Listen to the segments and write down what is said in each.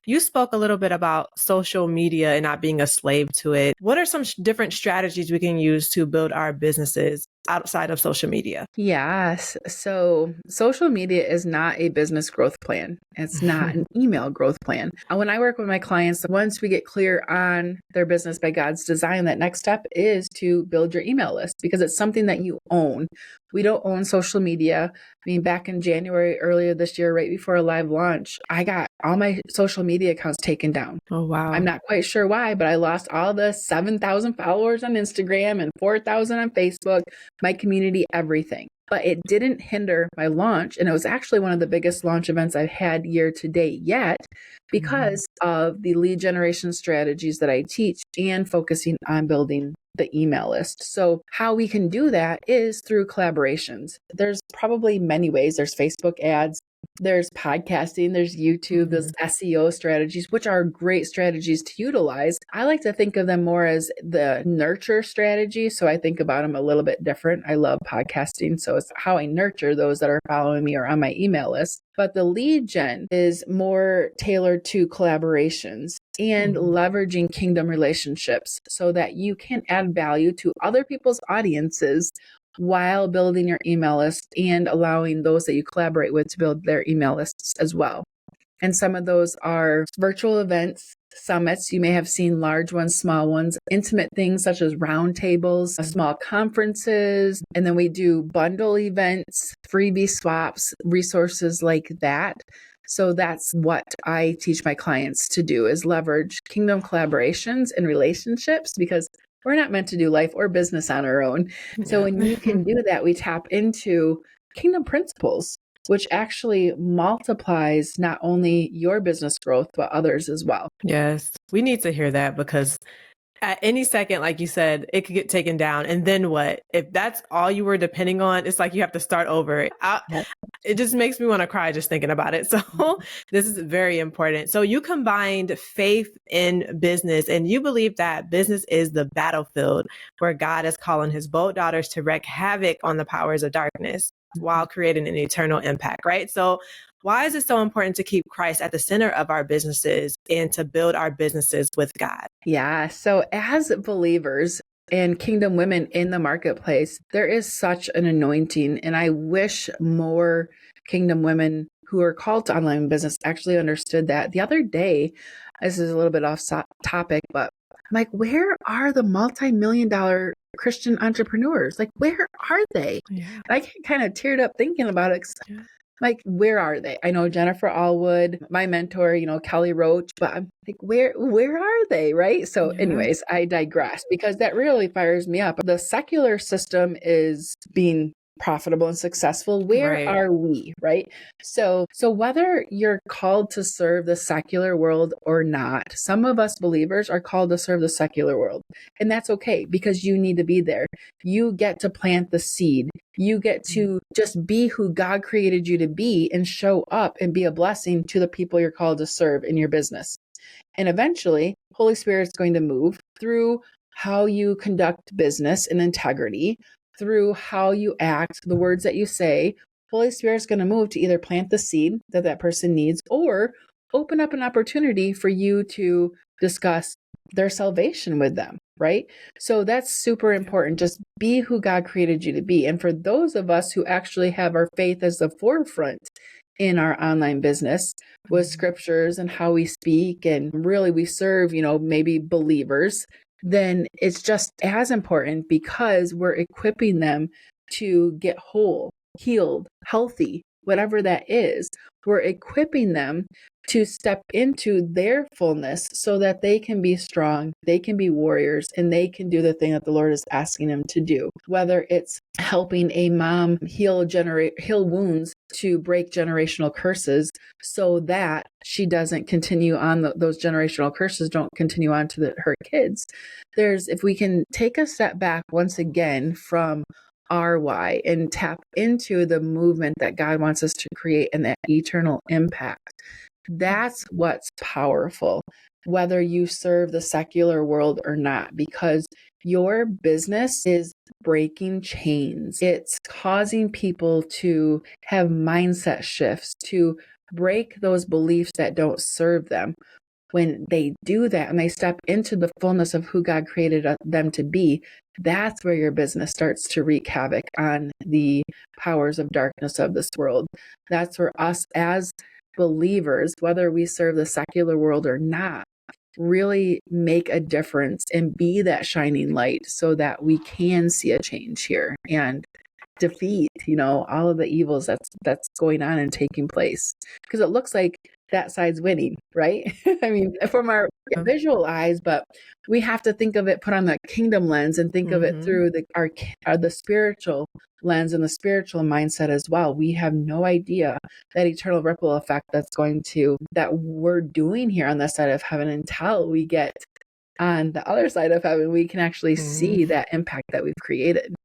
You spoke a little bit about social media and not being a slave to it. What are some different strategies we can use to build our businesses outside of social media? Yes. So social media is not a business growth plan. It's not an email growth plan. When I work with my clients, once we get clear on their business by God's design, that next step is to build your email list because it's something that you own. We don't own social media. I mean, back in January, earlier this year, right before a live launch, I got all my social media accounts taken down. Oh, wow. I'm not quite sure why, but I lost all the 7,000 followers on Instagram and 4,000 on Facebook, my community, everything. But it didn't hinder my launch. And it was actually one of the biggest launch events I've had year to date yet because of the lead generation strategies that I teach and focusing on building the email list. So how we can do that is through collaborations. There's probably many ways. There's Facebook ads, there's podcasting, there's YouTube, there's SEO strategies, which are great strategies to utilize. I like to think of them more as the nurture strategy. So I think about them a little bit different. I love podcasting. So it's how I nurture those that are following me or on my email list. But the lead gen is more tailored to collaborations and leveraging kingdom relationships so that you can add value to other people's audiences while building your email list and allowing those that you collaborate with to build their email lists as well. And some of those are virtual events, summits. You may have seen large ones, small ones, intimate things such as roundtables, small conferences. And then we do bundle events, freebie swaps, resources like that. So that's what I teach my clients to do is leverage kingdom collaborations and relationships because we're not meant to do life or business on our own. So when you can do that, we tap into kingdom principles, which actually multiplies not only your business growth, but others as well. Yes, we need to hear that because at any second, like you said, it could get taken down. And then what? If that's all you were depending on, it's like you have to start over. It just makes me want to cry just thinking about it. So this is very important. So you combined faith in business and you believe that business is the battlefield where God is calling his bold daughters to wreak havoc on the powers of darkness while creating an eternal impact, right? So why is it so important to keep Christ at the center of our businesses and to build our businesses with God? Yeah. So as believers and kingdom women in the marketplace, there is such an anointing. And I wish more kingdom women who are called to online business actually understood that. The other day, this is a little bit off topic, but I'm like, where are the multi-million-dollar Christian entrepreneurs? Like, where are they? Yeah. I kind of teared up thinking about it. Like, where are they? I know Jennifer Allwood, my mentor, Kelly Roach, but I'm like, where are they? Right. So anyways, I digress because that really fires me up. The secular system is being profitable and successful. Where are we? Right. So whether you're called to serve the secular world or not, some of us believers are called to serve the secular world. And that's okay because you need to be there. You get to plant the seed. You get to just be who God created you to be and show up and be a blessing to the people you're called to serve in your business. And eventually, Holy Spirit's going to move through how you conduct business in integrity, through how you act, the words that you say. Holy Spirit's going to move to either plant the seed that person needs or open up an opportunity for you to discuss their salvation with them, right? So that's super important. Just be who God created you to be. And for those of us who actually have our faith as the forefront in our online business with scriptures and how we speak, and really we serve, maybe believers, then it's just as important because we're equipping them to get whole, healed, healthy, whatever that is. We're equipping them to step into their fullness so that they can be strong, they can be warriors, and they can do the thing that the Lord is asking them to do. Whether it's helping a mom heal wounds to break generational curses so that she doesn't continue on, those generational curses don't continue on to her kids. If we can take a step back once again from our why and tap into the movement that God wants us to create and that eternal impact. That's what's powerful, whether you serve the secular world or not, because your business is breaking chains. It's causing people to have mindset shifts, to break those beliefs that don't serve them. When they do that and they step into the fullness of who God created them to be, that's where your business starts to wreak havoc on the powers of darkness of this world. That's where us as believers, whether we serve the secular world or not, really make a difference and be that shining light so that we can see a change here and defeat, all of the evils that's going on and taking place. Because it looks like that side's winning, right? I mean, from our visual eyes, but we have to think of it, put on the kingdom lens and think of it through the spiritual lens and the spiritual mindset as well. We have no idea that eternal ripple effect that we're doing here on this side of heaven until we get on the other side of heaven. We can actually see that impact that we've created.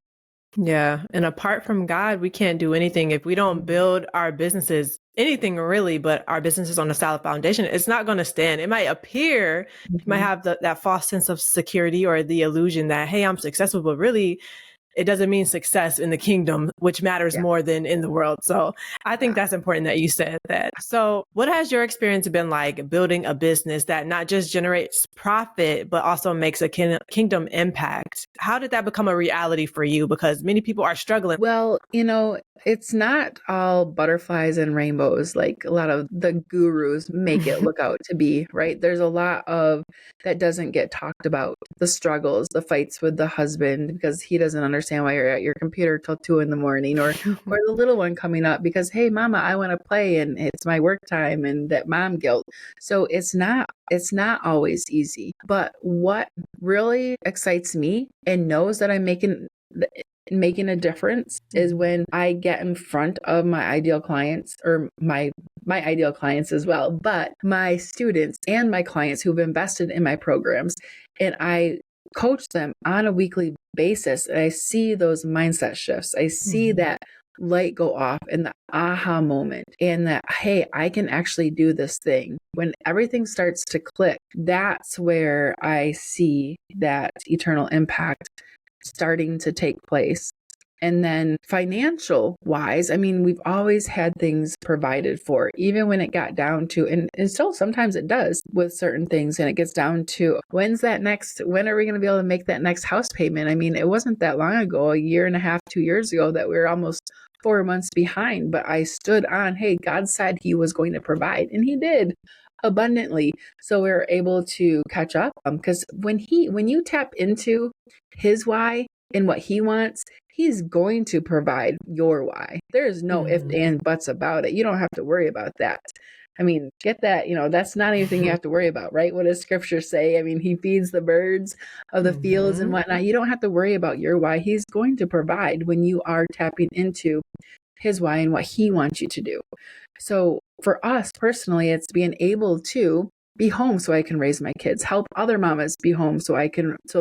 Yeah. And apart from God, we can't do anything if we don't build our businesses, anything really, but our businesses on a solid foundation. It's not going to stand. It might appear, you might have that false sense of security or the illusion that, hey, I'm successful, but really it doesn't mean success in the kingdom, which matters more than in the world. So I think that's important that you said that. So what has your experience been like building a business that not just generates profit, but also makes a kingdom impact? How did that become a reality for you? Because many people are struggling. Well, it's not all butterflies and rainbows like a lot of the gurus make it look out to be, right? There's a lot of that doesn't get talked about. The struggles, the fights with the husband because he doesn't understand why you're at your computer till 2 a.m, or the little one coming up because, hey, mama, I want to play and it's my work time, and that mom guilt. So it's not always easy. But what really excites me and knows that I'm making a difference is when I get in front of my ideal clients, or my ideal clients as well, but my students and my clients who've invested in my programs, and I coach them on a weekly basis. And I see those mindset shifts. I see that light go off and the aha moment, and that, hey, I can actually do this thing. When everything starts to click, that's where I see that eternal impact starting to take place. And then financial wise, I mean, we've always had things provided for, even when it got down to, and still sometimes it does with certain things, and it gets down to when are we going to be able to make that next house payment? I mean, it wasn't that long ago, a year and a half, 2 years ago, that we were almost 4 months behind, but I stood on, hey, God said he was going to provide, and he did abundantly. So we were able to catch up, because when you tap into his why and what he wants, he's going to provide your why. There's no ifs and buts about it. You don't have to worry about that. I mean, get that, that's not anything you have to worry about, right? What does scripture say? I mean, he feeds the birds of the fields and whatnot. You don't have to worry about your why. He's going to provide when you are tapping into his why and what he wants you to do. So for us personally, it's being able to be home so I can raise my kids, help other mamas be home so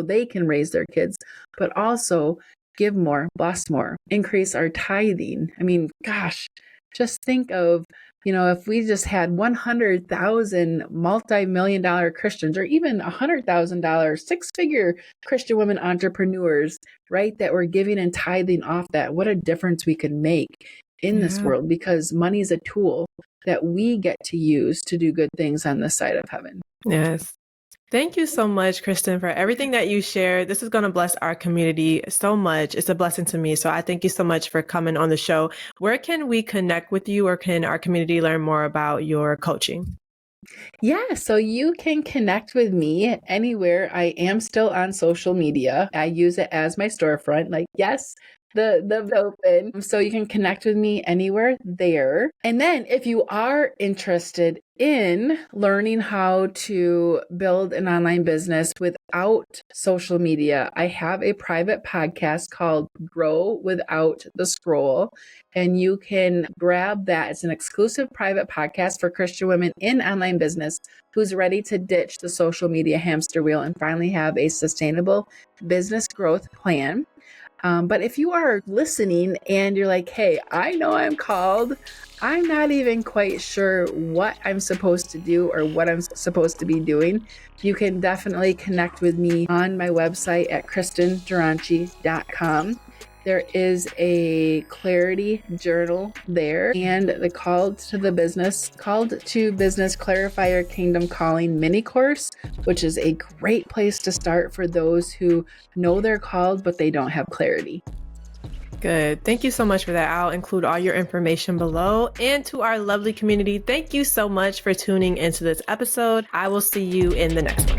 they can raise their kids, but also give more, bless more, increase our tithing. I mean, gosh, just think of, if we just had 100,000 multi-million-dollar Christians, or even $100,000 6-figure Christian women entrepreneurs, right, that were giving and tithing off that, what a difference we could make in this world, because money is a tool that we get to use to do good things on this side of heaven. Yes. Thank you so much, Kristin, for everything that you shared. This is going to bless our community so much. It's a blessing to me. So I thank you so much for coming on the show. Where can we connect with you, or can our community learn more about your coaching? Yeah, so you can connect with me anywhere. I am still on social media. I use it as my storefront. Like, yes, the open. So you can connect with me anywhere there. And then if you are interested in learning how to build an online business without social media, I have a private podcast called Grow Without the Scroll. And you can grab that. It's an exclusive private podcast for Christian women in online business who's ready to ditch the social media hamster wheel and finally have a sustainable business growth plan. But if you are listening and you're like, hey, I know I'm called, I'm not even quite sure what I'm supposed to do or what I'm supposed to be doing, you can definitely connect with me on my website at KristinDronchi.com. There is a clarity journal there, and the Called to Business Clarify Your Kingdom Calling mini course, which is a great place to start for those who know they're called, but they don't have clarity. Good. Thank you so much for that. I'll include all your information below. And to our lovely community, thank you so much for tuning into this episode. I will see you in the next one.